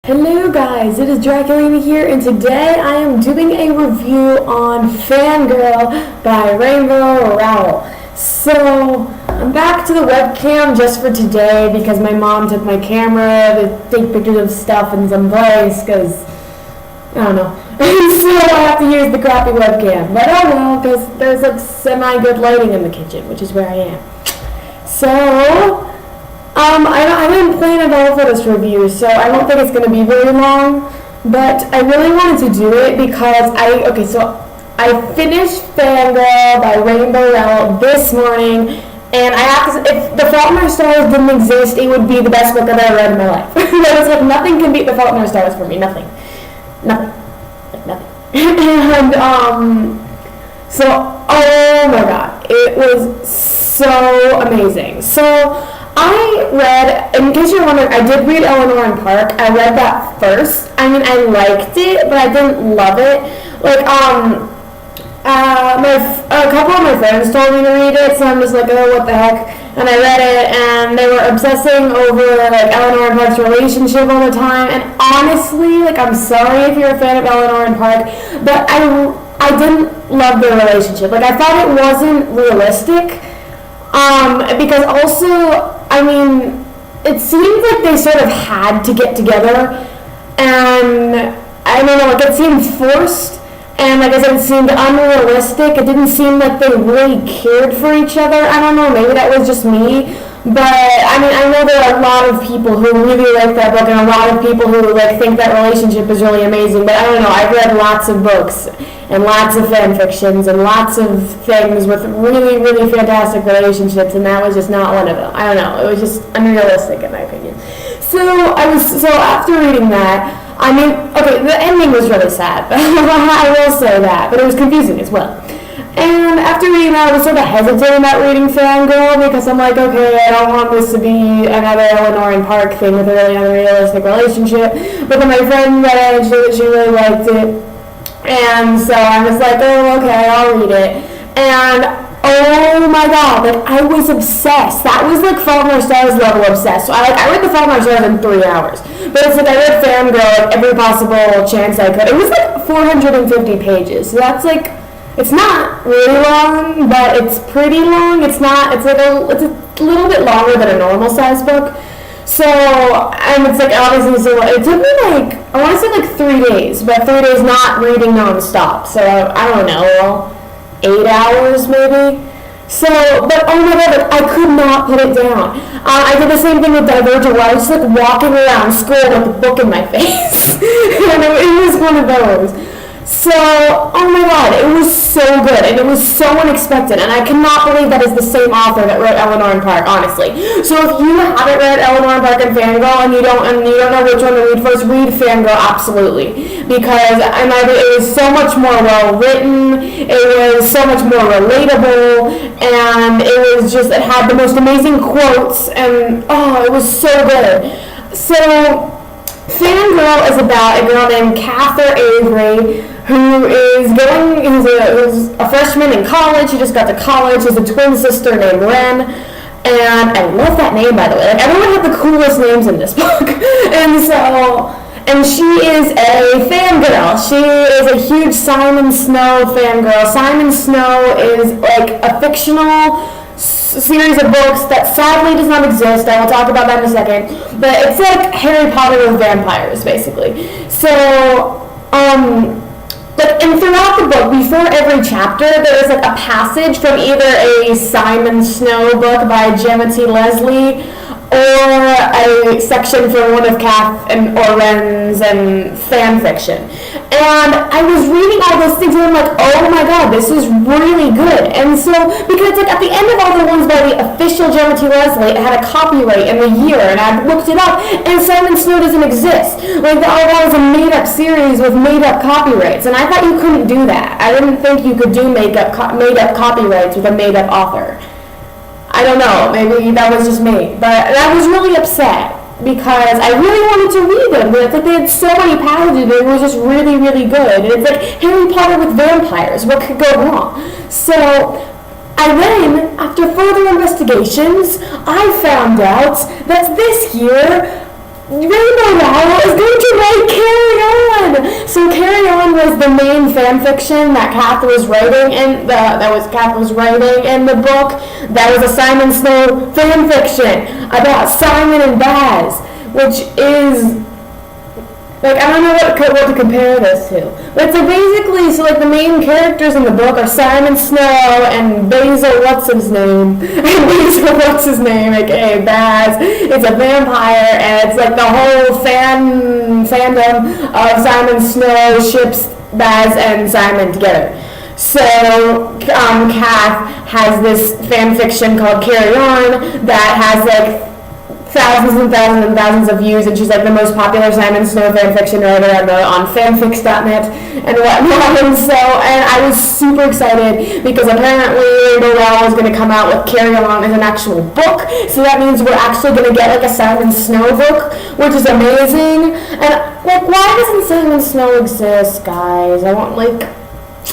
Hello guys, it is Draculina here, and today I am doing a review on Fangirl by Rowell. So, I'm back to the webcam just for today because my mom took my camera to take pictures of stuff in some place because, I don't know. So I have to use the crappy webcam. But oh well, because there's like semi-good lighting in the kitchen, which is where I am. So, I didn't plan at all for this review, so I don't think it's going to be very long, but I really wanted to do it because I finished Fangirl by Rowell this morning, and I have to, if The Fault in Our Stars didn't exist, it would be the best book I've ever read in my life. There was like nothing can beat The Fault in Our Stars for me, nothing. And, so, oh my god, it was so amazing. So, I read, in case you're wondering, I did read Eleanor and Park. I read that first. I mean, I liked it, but I didn't love it. Like, a couple of my friends told me to read it, so I'm just like, oh, what the heck? And I read it, and they were obsessing over, like, Eleanor and Park's relationship all the time. And honestly, like, I'm sorry if you're a fan of Eleanor and Park, but I didn't love their relationship. Like, I thought it wasn't realistic. Because also, I mean, it seemed like they sort of had to get together, and I don't know, like it seemed forced, and like I said, it seemed unrealistic. It didn't seem like they really cared for each other. I don't know, maybe that was just me, but I mean, I know there are a lot of people who really like that book, and a lot of people who like think that relationship is really amazing, but I don't know, I've read lots of books and lots of fan fictions and lots of things with really, really fantastic relationships, and that was just not one of them. I don't know, it was just unrealistic in my opinion. So after reading that, I mean, okay, the ending was really sad. I will say that, but it was confusing as well. And after reading that, I was sort of hesitating about reading Fangirl because I'm like, okay, I don't want this to be another Eleanor and Park thing with a really unrealistic relationship. But then my friend read it, she really liked it. And so I was like, oh, okay, I'll read it. And oh my god, like I was obsessed. That was like Fault in Our Stars level obsessed. So I read The Fault in Our Stars in 3 hours. But it's like I read Fangirl like every possible chance I could. It was like 450 pages. So that's like, it's not really long, but it's pretty long. It's a little bit longer than a normal size book. So, and it's like obviously, so it took me like, I want to say like 3 days, but 3 days not reading nonstop. So, I don't know, 8 hours maybe. So, but oh my god, like, I could not put it down. I did the same thing with Divergent, where I was just like walking around school with a book in my face. And it was one of those. So, oh my god, it was so good, and it was so unexpected, and I cannot believe that is the same author that wrote Eleanor and Park, honestly. So if you haven't read Eleanor and Park and Fangirl, and you don't know which one to read first, read Fangirl, absolutely. Because it was so much more well written, it was so much more relatable, and it had the most amazing quotes, and oh, it was so good. So, Fangirl is about a girl named Cather Avery who's a freshman in college. She just got to college. She has a twin sister named Ren, and I love that name, by the way. Like everyone had the coolest names in this book, and she is a fangirl. She is a huge Simon Snow fangirl. Simon Snow is like a fictional series of books that sadly does not exist. I will talk about that in a second. But it's like Harry Potter with vampires, basically. So, and throughout the book, before every chapter, there is like a passage from either a Simon Snow book by Gemma T. Leslie or a section from one of Kath or Ren's and fan fiction. And I was reading all those things and I'm like, oh my god, this is really good. And so, because like at the end of all the ones by the official Gemma T. Leslie, it had a copyright and the year, and I looked it up, and Simon Snow doesn't exist. Like, that was a made-up series with made-up copyrights, and I thought you couldn't do that. I didn't think you could do made-up copyrights with a made-up author. I don't know, maybe that was just me, but I was really upset because I really wanted to read them, but it's like they had so many passages, it was just really, really good. And it's like Harry Potter with vampires, what could go wrong? So, after further investigations, I found out that this year, Rowell is going to the main fan fiction that Kath was writing in the book, that was a Simon Snow fan fiction about Simon and Baz, which is like, I don't know what to compare this to. But so basically, the main characters in the book are Simon Snow and Basil what's-his-name, aka Baz. It's a vampire, and it's like the whole fandom of Simon Snow ships Baz and Simon together. So, Kath has this fan fiction called Carry On that has like thousands and thousands and thousands of views, and she's like the most popular Simon Snow fanfiction writer on fanfics.net and whatnot. And I was super excited because apparently Rowell is going to come out with Carry On as an actual book, so that means we're actually going to get like a Simon Snow book, which is amazing. And like, why doesn't Simon Snow exist, guys?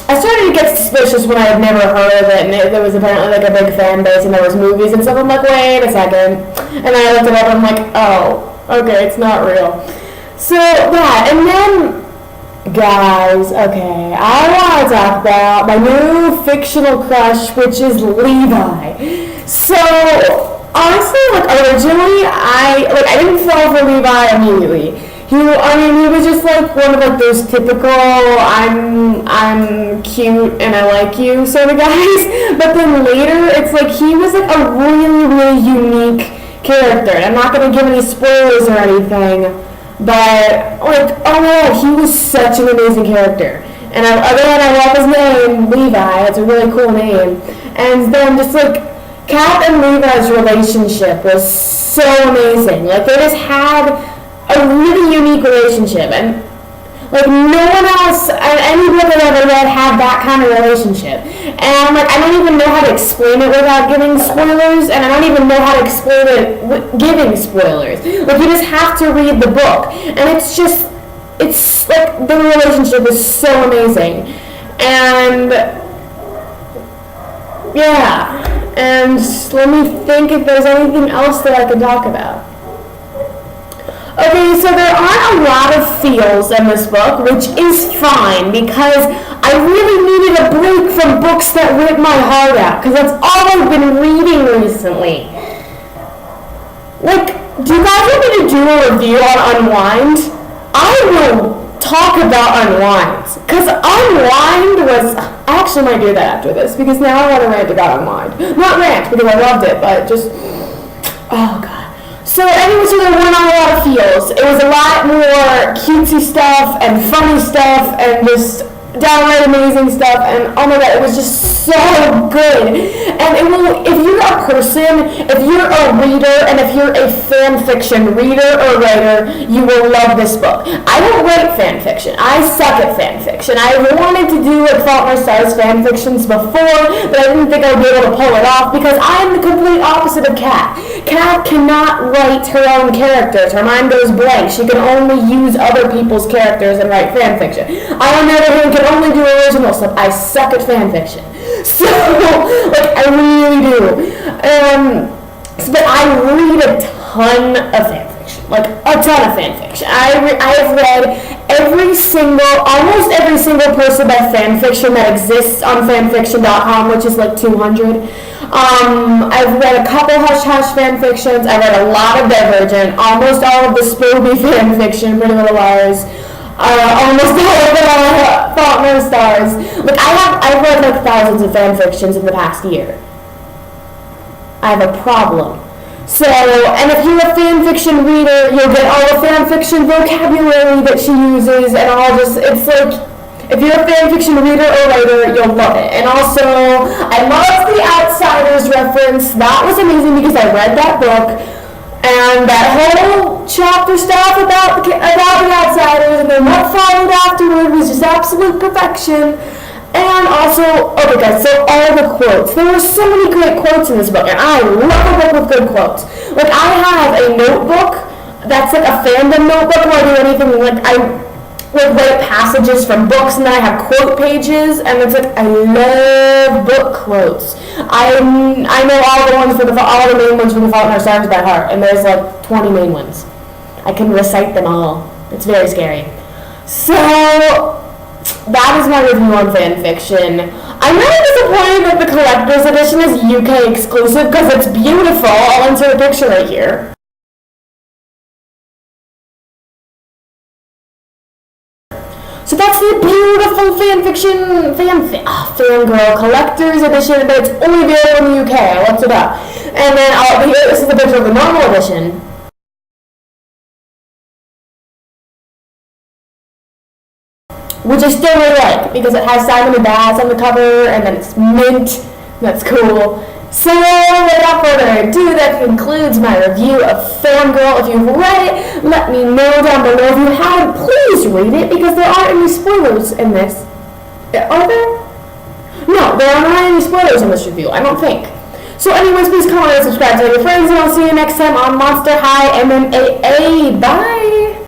I started to get suspicious when I had never heard of it, and there was apparently like a big fan base, and there was movies and stuff. I'm like, wait a second, and then I looked it up, and I'm like, oh, okay, it's not real. So yeah, and then, guys, okay, I want to talk about my new fictional crush, which is Levi. So honestly, like originally, I didn't fall for Levi immediately. He was just like one of like those typical I'm cute and I like you sort of guys. But then later, it's like he was like a really, really unique character. And I'm not gonna give any spoilers or anything, but like, oh no, he was such an amazing character. And I love his name, Levi. It's a really cool name. And then just like Kath and Levi's relationship was so amazing. Like they just had a really unique relationship, and like no one else and any book I've ever read had that kind of relationship. And like I don't even know how to explain it without giving spoilers, and I don't even know how to explain it giving spoilers. Like you just have to read the book, and it's like the relationship is so amazing. And yeah, and let me think if there's anything else that I could talk about. Okay, so there aren't a lot of feels in this book, which is fine because I really needed a break from books that rip my heart out, because that's all I've been reading recently. Like, do you guys want me to do a review on Unwind? I will talk about Unwind, because Unwind was... I actually might do that after this, because now I want to rant about Unwind. Not rant, because I loved it, but just... Oh, God. So anyway, there weren't a lot of feels. It was a lot more cutesy stuff and funny stuff and just downright amazing stuff, and oh my god, it was just so good. And it will, if you're a person, if you're a reader, and if you're a fan fiction reader or writer, you will love this book. I don't write fan fiction. I suck at fan fiction. I wanted to do like Fault in Our Stars fan fictions before, but I didn't think I would be able to pull it off because I am the complete opposite of Kat. Kat cannot write her own characters. Her mind goes blank. She can only use other people's characters and write fan fiction. I, on the other hand, can only do original stuff. I suck at fan fiction. So, like, I really do. But I read a ton of fan fiction. Like, a ton of fan fiction. I have read almost every single person by fan fiction that exists on fanfiction.com, which is like 200. I've read a couple Hush Hush fan fictions. I've read a lot of Divergent, almost all of the Spoby fan fiction, Pretty Little Liars. Almost all of the Fault in Our Stars. Like I've read like thousands of fan fictions in the past year. I have a problem. So, and if you're a fan fiction reader, you'll get all the fan fiction vocabulary that she uses, and all just, it's like, if you're a fan fiction reader or writer, you'll love it. And also, I love the Outsiders reference. That was amazing because I read that book. And that whole chapter stuff about the Outsiders and then what followed afterward was just absolute perfection. And also, okay guys, so all the quotes. There were so many great quotes in this book, and I love a book with good quotes. Like, I have a notebook that's like a fandom notebook where I do anything, like, I write passages from books, and then I have quote pages, and it's like, I love book quotes. I know all the main ones from the Fault in Our Stars by heart, and there's like 20 main ones. I can recite them all. It's very scary. So, that is my review on fanfiction. I'm really disappointed that the collector's edition is UK exclusive because it's beautiful. I'll insert a picture right here. So that's the beautiful Fangirl collector's edition, but it's only available in the UK. I looked it up. And then this is the picture of the normal edition. Which I still really like, because it has Simon and Baz on the cover, and then it's mint. That's cool. So, without further ado, that concludes my review of Fangirl. If you've read it, let me know down below. If you haven't, please read it, because there aren't any spoilers in this. Are there? No, there are not any spoilers in this review, I don't think. So anyways, please comment and subscribe to your friends, and I'll see you next time on Monster High MMA. Bye!